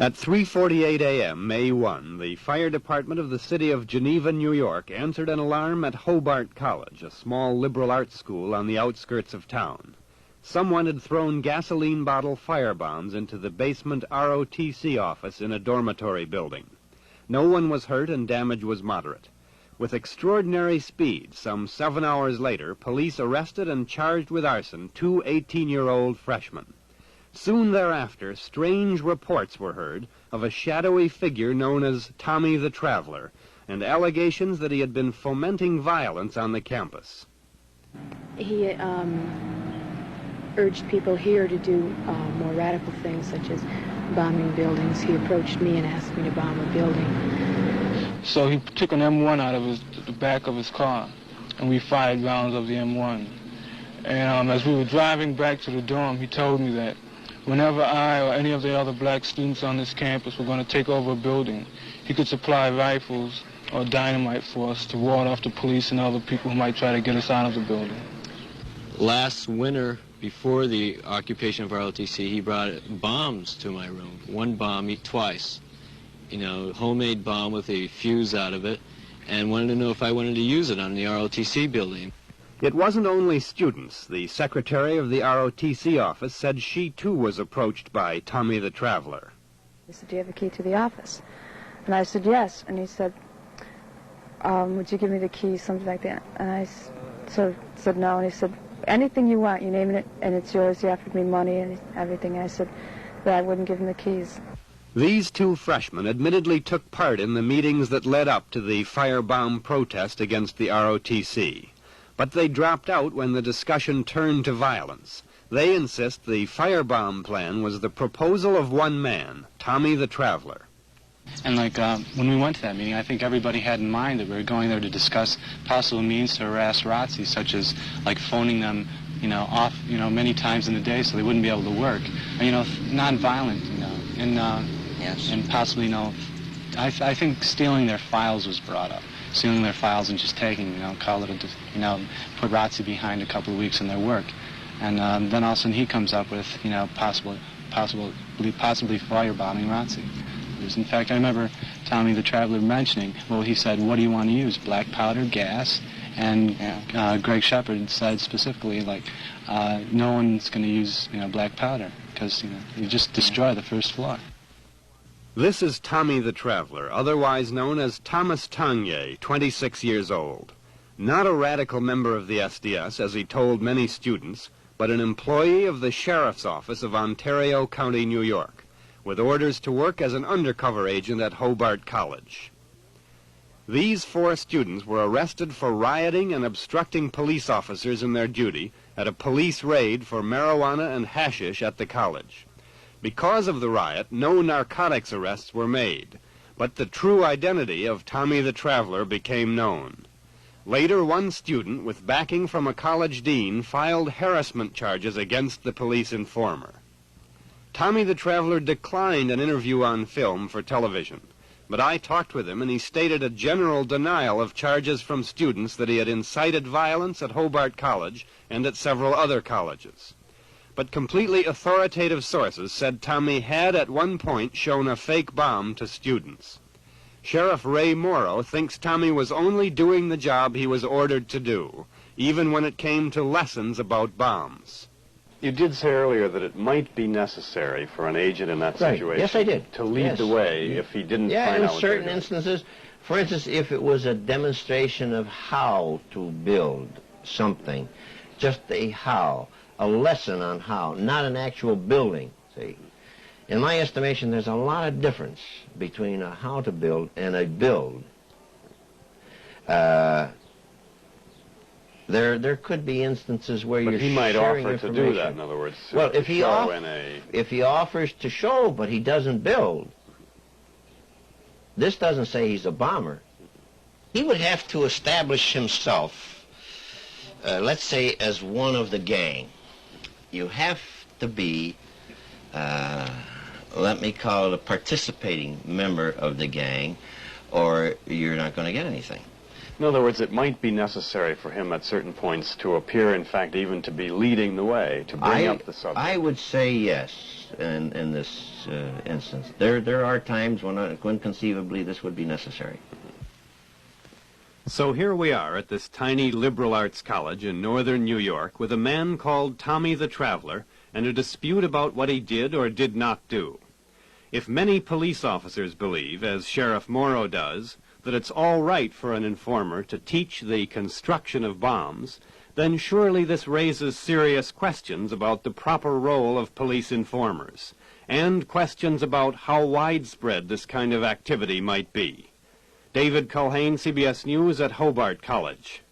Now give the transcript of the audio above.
At 3:48 a.m., May 1, the fire department of the city of Geneva, New York, answered an alarm at Hobart College, a small liberal arts school on the outskirts of town. Someone had thrown gasoline bottle firebombs into the basement ROTC office in a dormitory building. No one was hurt and damage was moderate. With extraordinary speed, some 7 hours later, police arrested and charged with arson 2 18-year-old freshmen. Soon thereafter, strange reports were heard of a shadowy figure known as Tommy the Traveler, and allegations that he had been fomenting violence on the campus. He urged people here to do more radical things, such as bombing buildings. He approached me and asked me to bomb a building. So he took an M1 out of the back of his car, and we fired rounds of the M1. And as we were driving back to the dorm, he told me that whenever I or any of the other black students on this campus were going to take over a building, he could supply rifles or dynamite for us to ward off the police and other people who might try to get us out of the building. Last winter, before the occupation of ROTC, he brought bombs to my room. One bomb twice. You know, homemade bomb with a fuse out of it, and wanted to know if I wanted to use it on the ROTC building. It wasn't only students. The secretary of the ROTC office said she too was approached by Tommy the Traveler. He said, "Do you have a key to the office?" And I said, "Yes." And he said, "Would you give me the key?" Something like that. And I sort of said no. And he said, "Anything you want, you name it, and it's yours." He offered me money and everything. I said that I wouldn't give him the keys. These 2 freshmen admittedly took part in the meetings that led up to the firebomb protest against the ROTC. But they dropped out when the discussion turned to violence. They insist the firebomb plan was the proposal of one man, Tommy the Traveler. And when we went to that meeting, I think everybody had in mind that we were going there to discuss possible means to harass ROTC, such as phoning them, off, many times in the day so they wouldn't be able to work. Non-violent, Yes. And possibly, I think stealing their files was brought up. Stealing their files and just taking, call it put ROTC behind a couple of weeks in their work. And then all of a sudden he comes up with, possibly firebombing ROTC. In fact, I remember Tommy the Traveler mentioning, well, he said, "What do you want to use, black powder, gas?" And Greg Shepard said specifically, no one's going to use, black powder, because, you just destroy the first floor. This is Tommy the Traveler, otherwise known as Thomas Tangye, 26 years old. Not a radical member of the SDS, as he told many students, but an employee of the Sheriff's Office of Ontario County, New York, with orders to work as an undercover agent at Hobart College. These 4 students were arrested for rioting and obstructing police officers in their duty at a police raid for marijuana and hashish at the college. Because of the riot, no narcotics arrests were made, but the true identity of Tommy the Traveler became known. Later, one student, with backing from a college dean, filed harassment charges against the police informer. Tommy the Traveler declined an interview on film for television, but I talked with him and he stated a general denial of charges from students that he had incited violence at Hobart College and at several other colleges. But completely authoritative sources said Tommy had at one point shown a fake bomb to students. Sheriff Ray Morrow thinks Tommy was only doing the job he was ordered to do, even when it came to lessons about bombs. You did say earlier that it might be necessary for an agent in that situation. Right. Yes, I did. To lead the way if he didn't yeah, find out in what certain they were doing. instances. For instance, if it was a demonstration of how to build something, just a how, a lesson on how, not an actual building, see. In my estimation, there's a lot of difference between a how to build and a build. There could be instances where but you're he might sharing offer information. to do that, in other words. Well, if he offers to show, but he doesn't build, this doesn't say he's a bomber. He would have to establish himself, let's say, as one of the gang. You have to be, let me call it a participating member of the gang, or you're not going to get anything. In other words, it might be necessary for him at certain points to appear, in fact, even to be leading the way, to bring up the subject. I would say yes in this instance. There are times when conceivably this would be necessary. So here we are at this tiny liberal arts college in northern New York with a man called Tommy the Traveler and a dispute about what he did or did not do. If many police officers believe, as Sheriff Morrow does, that it's all right for an informer to teach the construction of bombs, then surely this raises serious questions about the proper role of police informers, and questions about how widespread this kind of activity might be. David Culhane, CBS News at Hobart College.